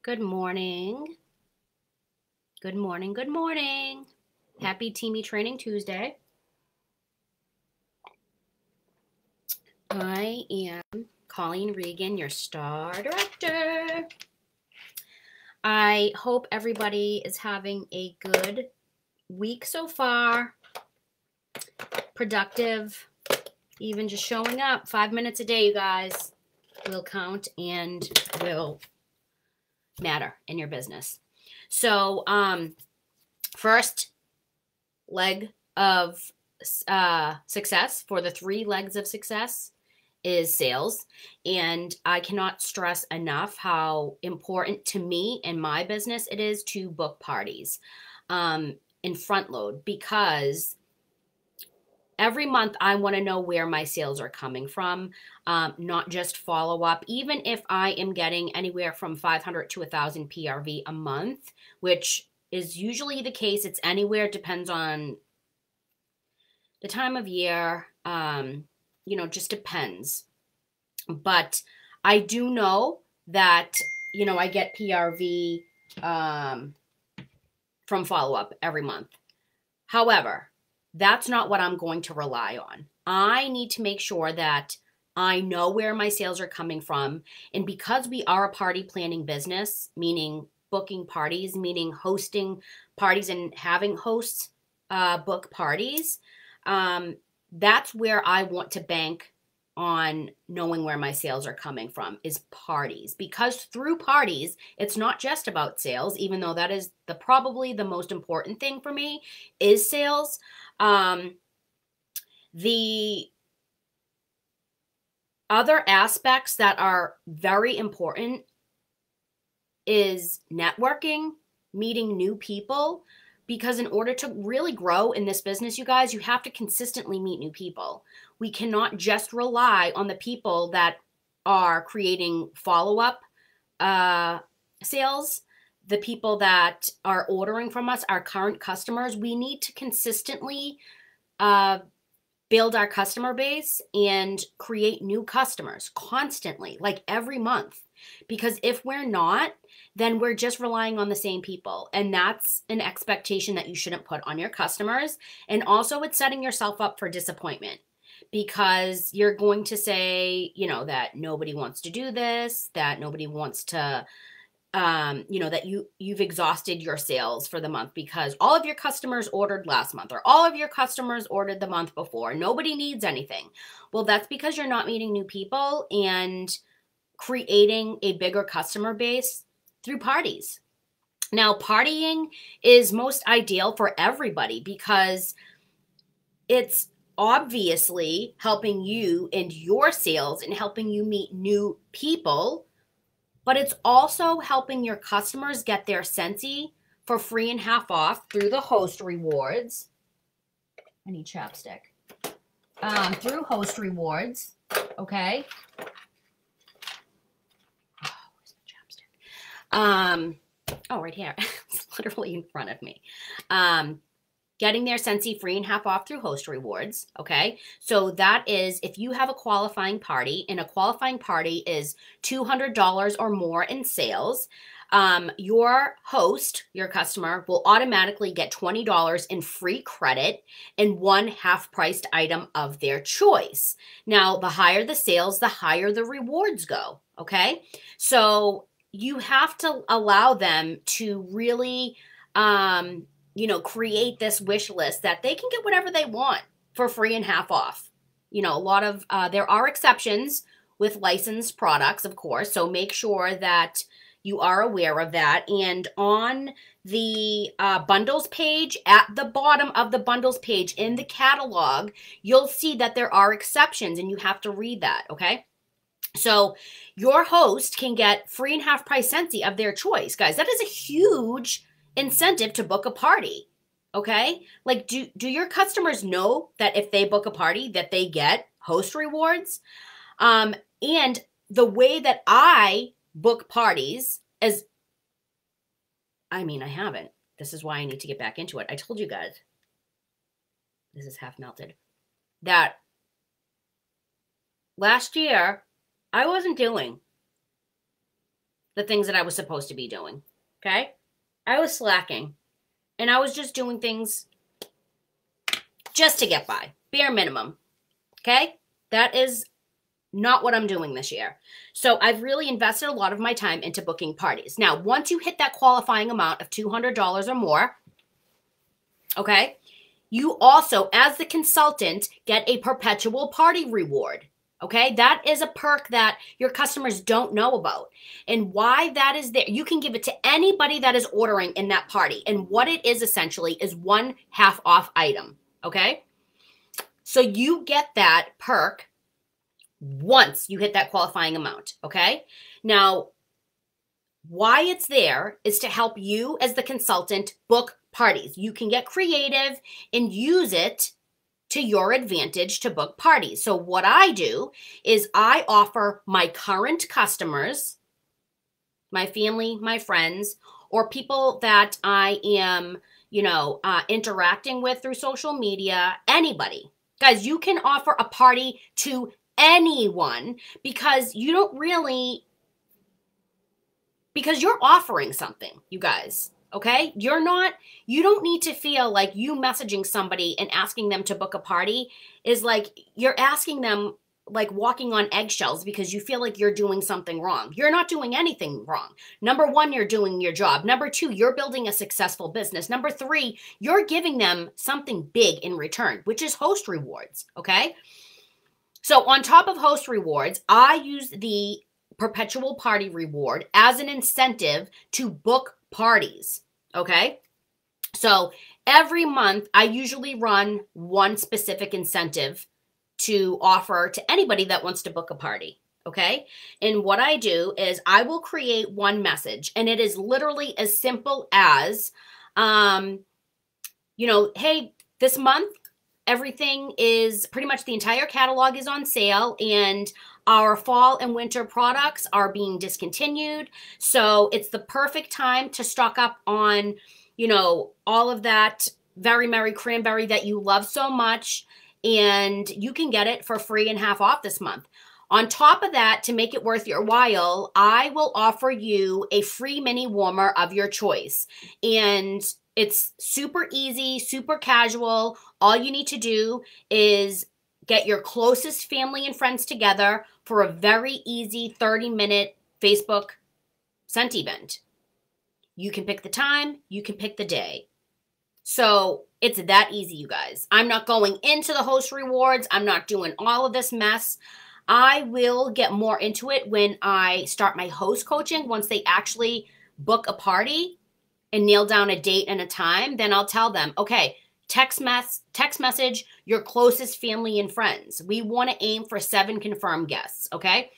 Good morning. Good morning. Good morning. Happy Teamie Training Tuesday. I am Colleen Regan, your star director. I hope everybody is having a good week so far. Productive. Even just showing up 5 minutes a day, you guys, will count and will matter in your business. So, first leg of success for the 3 legs of success is sales. And I cannot stress enough how important to me and my business it is to book parties and front load, because every month I want to know where my sales are coming from, not just follow up. Even if I am getting anywhere from 500 to 1,000 PRV a month, which is usually the case. It's anywhere, depends on the time of year, just depends. But I do know that, I get PRV from follow-up every month. However, that's not what I'm going to rely on. I need to make sure that I know where my sales are coming from. And because we are a party planning business, meaning booking parties, meaning hosting parties and having hosts book parties, that's where I want to bank on knowing where my sales are coming from, is parties. Because through parties, it's not just about sales, even though that is probably the most important thing for me is sales. The other aspects that are very important is networking, meeting new people, because in order to really grow in this business, you guys, you have to consistently meet new people. We cannot just rely on the people that are creating follow-up sales, the people that are ordering from us, our current customers. We need to consistently build our customer base and create new customers constantly, like every month. Because if we're not, then we're just relying on the same people. And that's an expectation that you shouldn't put on your customers. And also it's setting yourself up for disappointment, because you're going to say, that nobody wants to do this, that nobody wants to, that you've exhausted your sales for the month because all of your customers ordered last month, or all of your customers ordered the month before. Nobody needs anything. Well, that's because you're not meeting new people and creating a bigger customer base through parties. Now, partying is most ideal for everybody because it's obviously helping you and your sales and helping you meet new people, but it's also helping your customers get their Scentsy for free and half off through the host rewards. I need chapstick. Through host rewards, okay? Right here. It's literally in front of me. Getting their Scentsy free and half off through host rewards, okay? So that is if you have a qualifying party, and a qualifying party is $200 or more in sales, your host, your customer, will automatically get $20 in free credit and 1 half-priced item of their choice. Now, the higher the sales, the higher the rewards go, okay? So you have to allow them to really, create this wish list that they can get whatever they want for free and half off. A lot of, there are exceptions with licensed products, of course, so make sure that you are aware of that. And on the bundles page, at the bottom of the bundles page in the catalog, you'll see that there are exceptions, and you have to read that, okay? So your host can get free and half price Scentsy of their choice. Guys, that is a huge incentive to book a party, okay? Like, do your customers know that if they book a party that they get host rewards? And the way that I book parties is, I haven't. This is why I need to get back into it. I told you guys, this is half melted, that last year, I wasn't doing the things that I was supposed to be doing. Okay? I was slacking. And I was just doing things just to get by. Bare minimum. Okay? That is not what I'm doing this year. So I've really invested a lot of my time into booking parties. Now, once you hit that qualifying amount of $200 or more, okay, you also, as the consultant, get a perpetual party reward. Okay, that is a perk that your customers don't know about. And why that is there, you can give it to anybody that is ordering in that party. And what it is essentially is 1 half off item. Okay, so you get that perk once you hit that qualifying amount. Okay, now why it's there is to help you as the consultant book parties. You can get creative and use it to your advantage to book parties. So what I do is I offer my current customers, my family, my friends, or people that I am, interacting with through social media, anybody. Guys, you can offer a party to anyone because you're offering something, you guys. Okay? You don't need to feel like you messaging somebody and asking them to book a party is like you're asking them like walking on eggshells because you feel like you're doing something wrong. You're not doing anything wrong. Number 1, you're doing your job. Number 2, you're building a successful business. Number 3, you're giving them something big in return, which is host rewards. Okay? So on top of host rewards, I use the perpetual party reward as an incentive to book parties. Okay. So every month I usually run one specific incentive to offer to anybody that wants to book a party. Okay. And what I do is I will create one message, and it is literally as simple as, hey, this month, everything is pretty much the entire catalog is on sale, and our fall and winter products are being discontinued. So it's the perfect time to stock up on, all of that Very Merry Cranberry that you love so much. And you can get it for free and half off this month. On top of that, to make it worth your while, I will offer you a free mini warmer of your choice. And it's super easy, super casual. All you need to do is get your closest family and friends together for a very easy 30-minute Facebook scent event. You can pick the time, you can pick the day. So it's that easy, you guys. I'm not going into the host rewards. I'm not doing all of this mess. I will get more into it when I start my host coaching. Once they actually book a party and nail down a date and a time, then I'll tell them, okay, text message your closest family and friends. We want to aim for 7 confirmed guests, okay?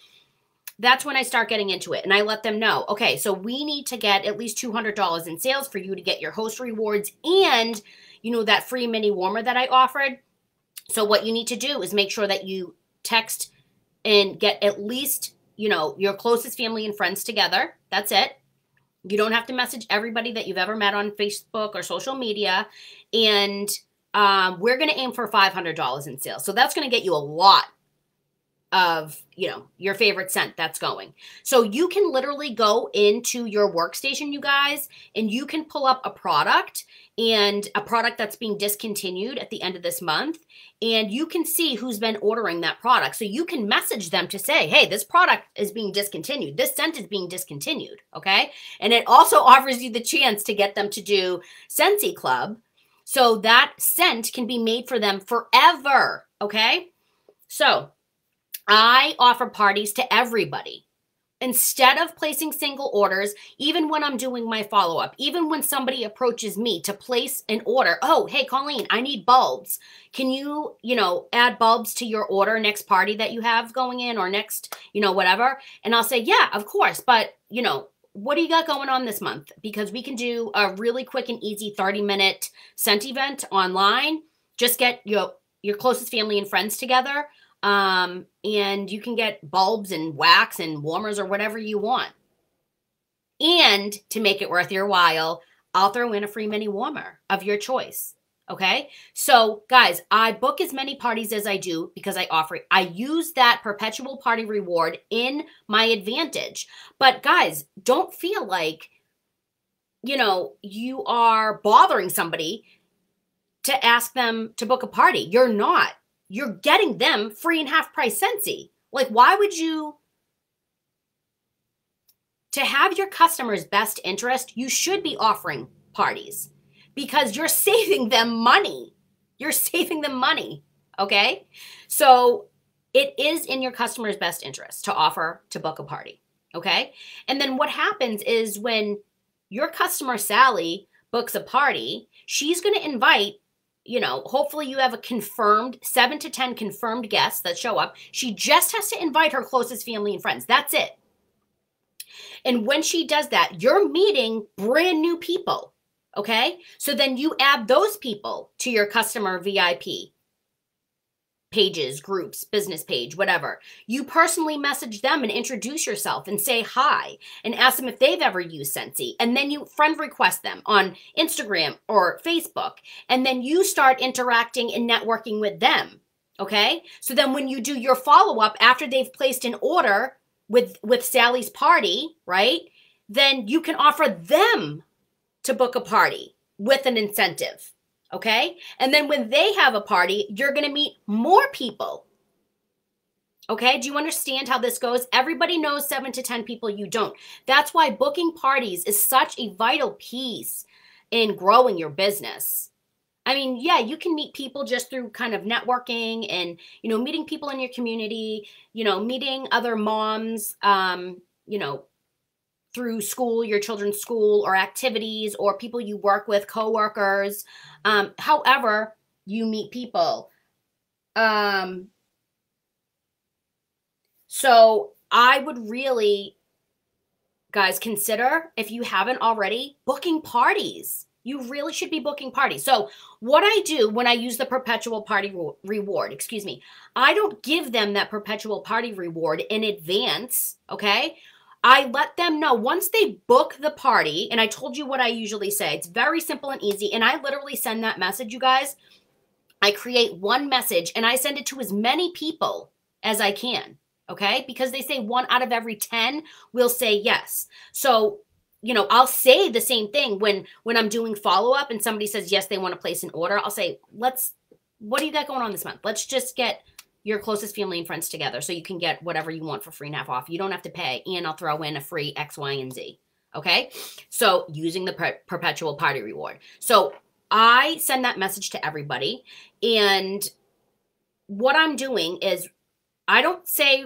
That's when I start getting into it, and I let them know, okay, so we need to get at least $200 in sales for you to get your host rewards and, that free mini warmer that I offered. So what you need to do is make sure that you text and get at least, your closest family and friends together. That's it. You don't have to message everybody that you've ever met on Facebook or social media. And we're going to aim for $500 in sales. So that's going to get you a lot of, your favorite scent that's going. So you can literally go into your workstation, you guys, and you can pull up a product that's being discontinued at the end of this month. And you can see who's been ordering that product. So you can message them to say, hey, this product is being discontinued. This scent is being discontinued. Okay. And it also offers you the chance to get them to do Scentsy Club. So that scent can be made for them forever. Okay. So I offer parties to everybody. Instead of placing single orders, even when I'm doing my follow-up, even when somebody approaches me to place an order, oh, hey, Colleen, I need bulbs. Can you, add bulbs to your order next party that you have going in or next, whatever? And I'll say, yeah, of course. But, what do you got going on this month? Because we can do a really quick and easy 30-minute scent event online. Just get your closest family and friends together. And you can get bulbs and wax and warmers or whatever you want. And to make it worth your while, I'll throw in a free mini warmer of your choice. Okay. So guys, I book as many parties as I do because I use that perpetual party reward in my advantage. But guys, don't feel like, you are bothering somebody to ask them to book a party. You're not. You're getting them free and half price Scentsy. Like, why would you? To have your customers' best interest, you should be offering parties because you're saving them money. You're saving them money. Okay. So it is in your customer's best interest to offer to book a party. Okay. And then what happens is when your customer, Sally, books a party, she's going to invite, hopefully you have a confirmed 7 to 10 confirmed guests that show up. She just has to invite her closest family and friends. That's it. And when she does that, you're meeting brand new people. Okay. So then you add those people to your customer VIP pages, groups, business page, whatever. You personally message them and introduce yourself and say hi and ask them if they've ever used Scentsy. And then you friend request them on Instagram or Facebook. And then you start interacting and networking with them. Okay. So then when you do your follow-up after they've placed an order with Sally's party, right? Then you can offer them to book a party with an incentive. Okay. And then when they have a party, you're going to meet more people. Okay. Do you understand how this goes? Everybody knows 7 to 10 people. You don't. That's why booking parties is such a vital piece in growing your business. I mean, yeah, you can meet people just through kind of networking and, meeting people in your community, meeting other moms, through school, your children's school or activities or people you work with, coworkers, however you meet people. So I would really, guys, consider, if you haven't already, booking parties. You really should be booking parties. So what I do when I use the perpetual party reward, I don't give them that perpetual party reward in advance, okay? I let them know once they book the party, and I told you what I usually say. It's very simple and easy, and I literally send that message, you guys. I create one message, and I send it to as many people as I can, okay? Because they say 1 out of every 10 will say yes. So I'll say the same thing when I'm doing follow-up and somebody says, yes, they want to place an order. I'll say, what do you got going on this month? Let's just get your closest family and friends together so you can get whatever you want for free and half off. You don't have to pay, and I'll throw in a free X, Y, and Z. Okay. So using the perpetual party reward. So I send that message to everybody. And what I'm doing is I don't say,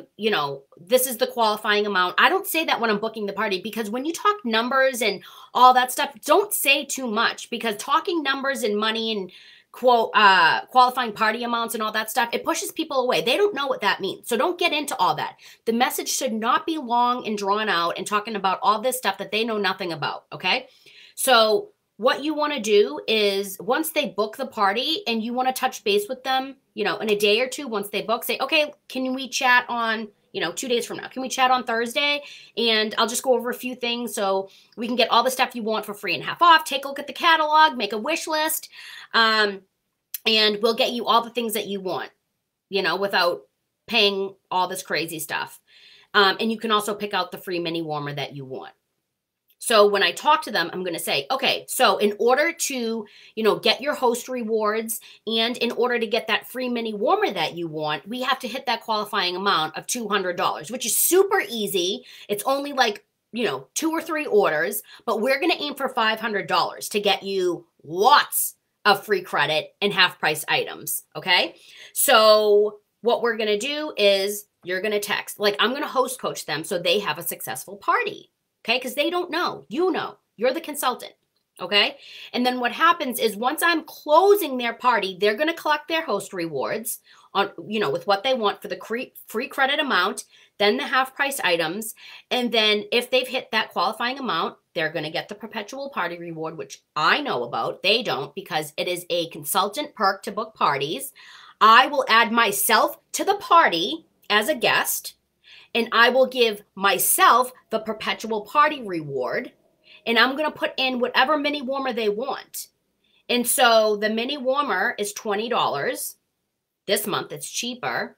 this is the qualifying amount. I don't say that when I'm booking the party, because when you talk numbers and all that stuff, don't say too much, because talking numbers and money and qualifying party amounts and all that stuff, it pushes people away. They don't know what that means. So don't get into all that. The message should not be long and drawn out and talking about all this stuff that they know nothing about. Okay. So what you want to do is once they book the party and you want to touch base with them, in a day or two, once they book, say, okay, can we chat on, 2 days from now? Can we chat on Thursday? And I'll just go over a few things so we can get all the stuff you want for free and half off. Take a look at the catalog, make a wish list, and we'll get you all the things that you want, without paying all this crazy stuff. And you can also pick out the free mini warmer that you want. So when I talk to them, I'm going to say, okay, so in order to, get your host rewards and in order to get that free mini warmer that you want, we have to hit that qualifying amount of $200, which is super easy. It's only like, 2 or 3 orders, but we're going to aim for $500 to get you lots of free credit and half price items. Okay. So what we're going to do is you're going to text, I'm going to host coach them so they have a successful party. Okay, because they don't know. You're the consultant. Okay, and then what happens is once I'm closing their party, they're going to collect their host rewards on, with what they want for the free credit amount, then the half price items, and then if they've hit that qualifying amount, they're going to get the perpetual party reward, which I know about. They don't, because it is a consultant perk to book parties. I will add myself to the party as a guest. And I will give myself the perpetual party reward. And I'm going to put in whatever mini warmer they want. And so the mini warmer is $20. This month it's cheaper.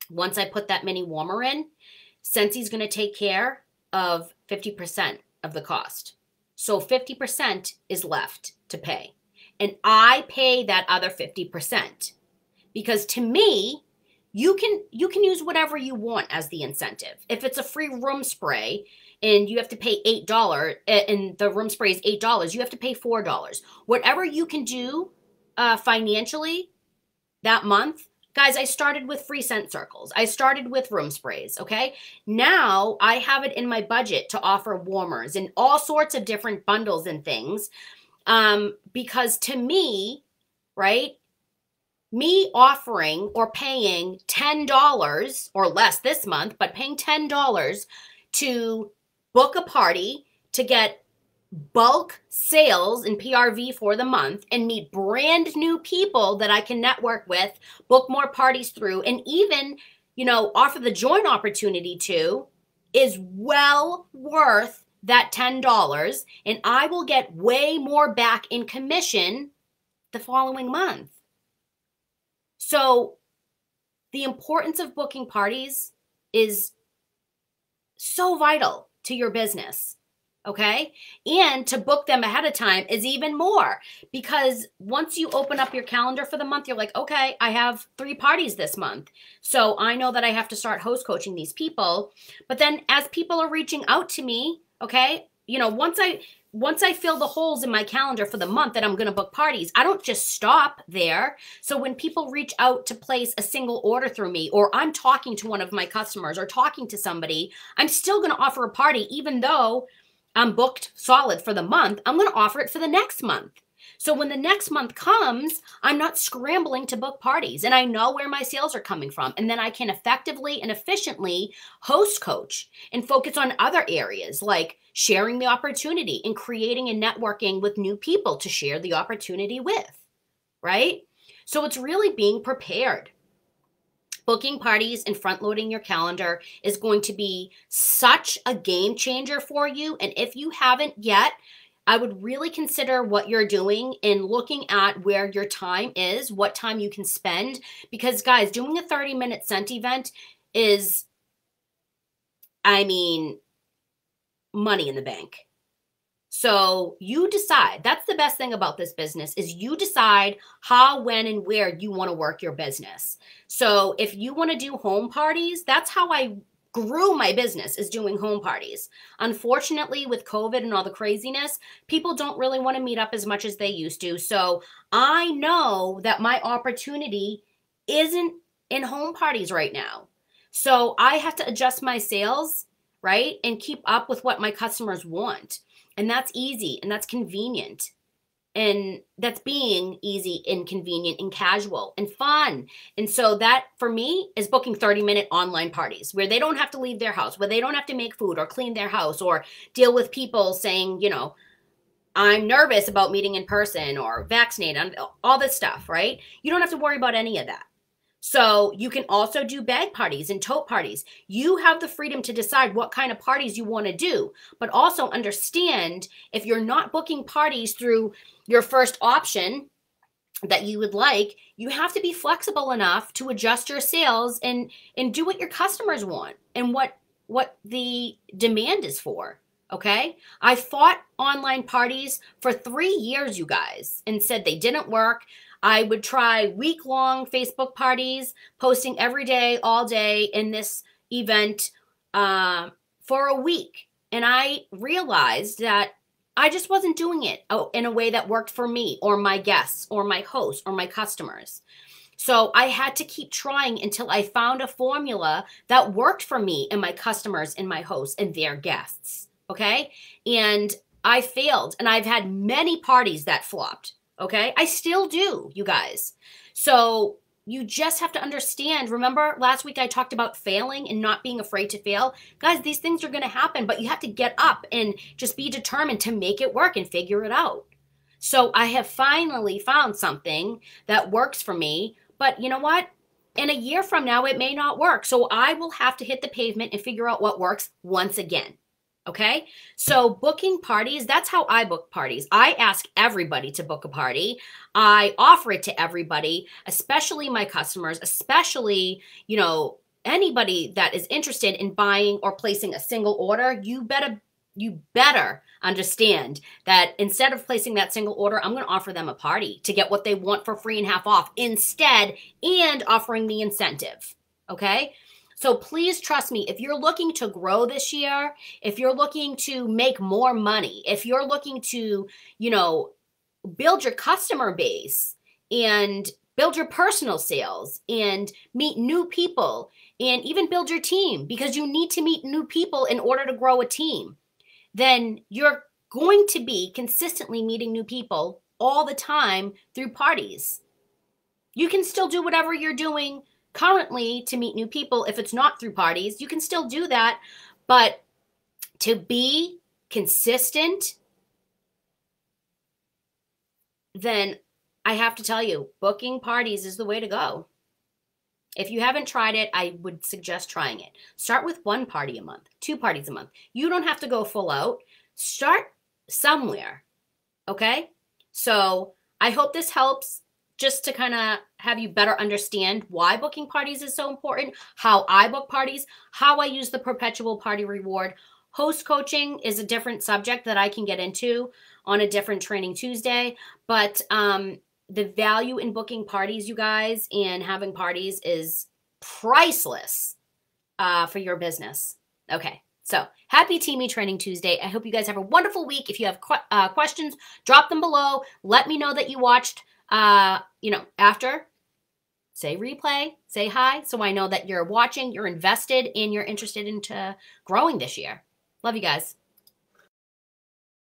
Once I put that mini warmer in, Scentssy's going to take care of 50% of the cost. So 50% is left to pay. And I pay that other 50%. Because to me, you can use whatever you want as the incentive. If it's a free room spray and you have to pay $8 and the room spray is $8, you have to pay $4. Whatever you can do financially that month. Guys, I started with free scent circles. I started with room sprays, okay? Now I have it in my budget to offer warmers and all sorts of different bundles and things. Because to me, right, me offering or paying $10 or less this month, but paying $10 to book a party to get bulk sales and PRV for the month and meet brand new people that I can network with, book more parties through, and even, offer the joint opportunity to is well worth that $10. And I will get way more back in commission the following month. So the importance of booking parties is so vital to your business, okay? And to book them ahead of time is even more, because once you open up your calendar for the month, you're like, okay, I have 3 parties this month. So I know that I have to start host coaching these people. But then as people are reaching out to me, okay, once I fill the holes in my calendar for the month that I'm going to book parties, I don't just stop there. So when people reach out to place a single order through me, or I'm talking to one of my customers or talking to somebody, I'm still going to offer a party. Even though I'm booked solid for the month, I'm going to offer it for the next month. So when the next month comes, I'm not scrambling to book parties, and I know where my sales are coming from. And then I can effectively and efficiently host coach and focus on other areas like sharing the opportunity and creating and networking with new people to share the opportunity with, right? So it's really being prepared. Booking parties and front loading your calendar is going to be such a game changer for you. And if you haven't yet, I would really consider what you're doing and looking at where your time is, what time you can spend. Because guys, doing a 30-minute scent event is, money in the bank. So you decide. That's the best thing about this business is you decide how, when, and where you want to work your business. So if you want to do home parties, that's how I grew my business, is doing home parties. Unfortunately, with COVID and all the craziness, people don't really want to meet up as much as they used to. So I know that my opportunity isn't in home parties right now. So I have to adjust my sales, right? And keep up with what my customers want. And that's easy and that's convenient. And that's being easy and convenient and casual and fun. And so that, for me, is booking 30-minute online parties where they don't have to leave their house, where they don't have to make food or clean their house or deal with people saying, I'm nervous about meeting in person or vaccinated, all this stuff, right? You don't have to worry about any of that. So you can also do bag parties and tote parties. You have the freedom to decide what kind of parties you want to do, but also understand if you're not booking parties through your first option that you would like, you have to be flexible enough to adjust your sales and do what your customers want and what the demand is for. Okay. I fought online parties for 3 years, you guys, and said they didn't work. I would try week-long Facebook parties, posting every day, all day in this event for a week. And I realized that I just wasn't doing it in a way that worked for me or my guests or my hosts or my customers. So I had to keep trying until I found a formula that worked for me and my customers and my hosts and their guests. Okay. And I failed, and I've had many parties that flopped. Okay. I still do, you guys. So you just have to understand. Remember last week I talked about failing and not being afraid to fail. Guys, these things are going to happen, but you have to get up and just be determined to make it work and figure it out. So I have finally found something that works for me, but you know what? In a year from now, it may not work. So I will have to hit the pavement and figure out what works once again. Okay. So booking parties, that's how I book parties. I ask everybody to book a party. I offer it to everybody, especially my customers, especially, anybody that is interested in buying or placing a single order. You better understand that instead of placing that single order, I'm going to offer them a party to get what they want for free and half off instead, and offering the incentive. Okay. So please trust me, if you're looking to grow this year, if you're looking to make more money, if you're looking to, build your customer base and build your personal sales and meet new people and even build your team, because you need to meet new people in order to grow a team, then you're going to be consistently meeting new people all the time through parties. You can still do whatever you're doing currently to meet new people. If it's not through parties, you can still do that. But to be consistent, then I have to tell you, booking parties is the way to go. If you haven't tried it, I would suggest trying it. Start with 1 party a month, 2 parties a month. You don't have to go full out. Start somewhere, okay? So I hope this helps, just to kind of have you better understand why booking parties is so important, how I book parties, how I use the Perpetual Party Reward. Host coaching is a different subject that I can get into on a different Training Tuesday, but the value in booking parties, you guys, and having parties is priceless for your business. Okay, so happy Teamie Training Tuesday. I hope you guys have a wonderful week. If you have questions, drop them below. Let me know that you watched. After, say replay, say hi, so I know that you're watching, you're invested, and you're interested into growing this year. Love you guys.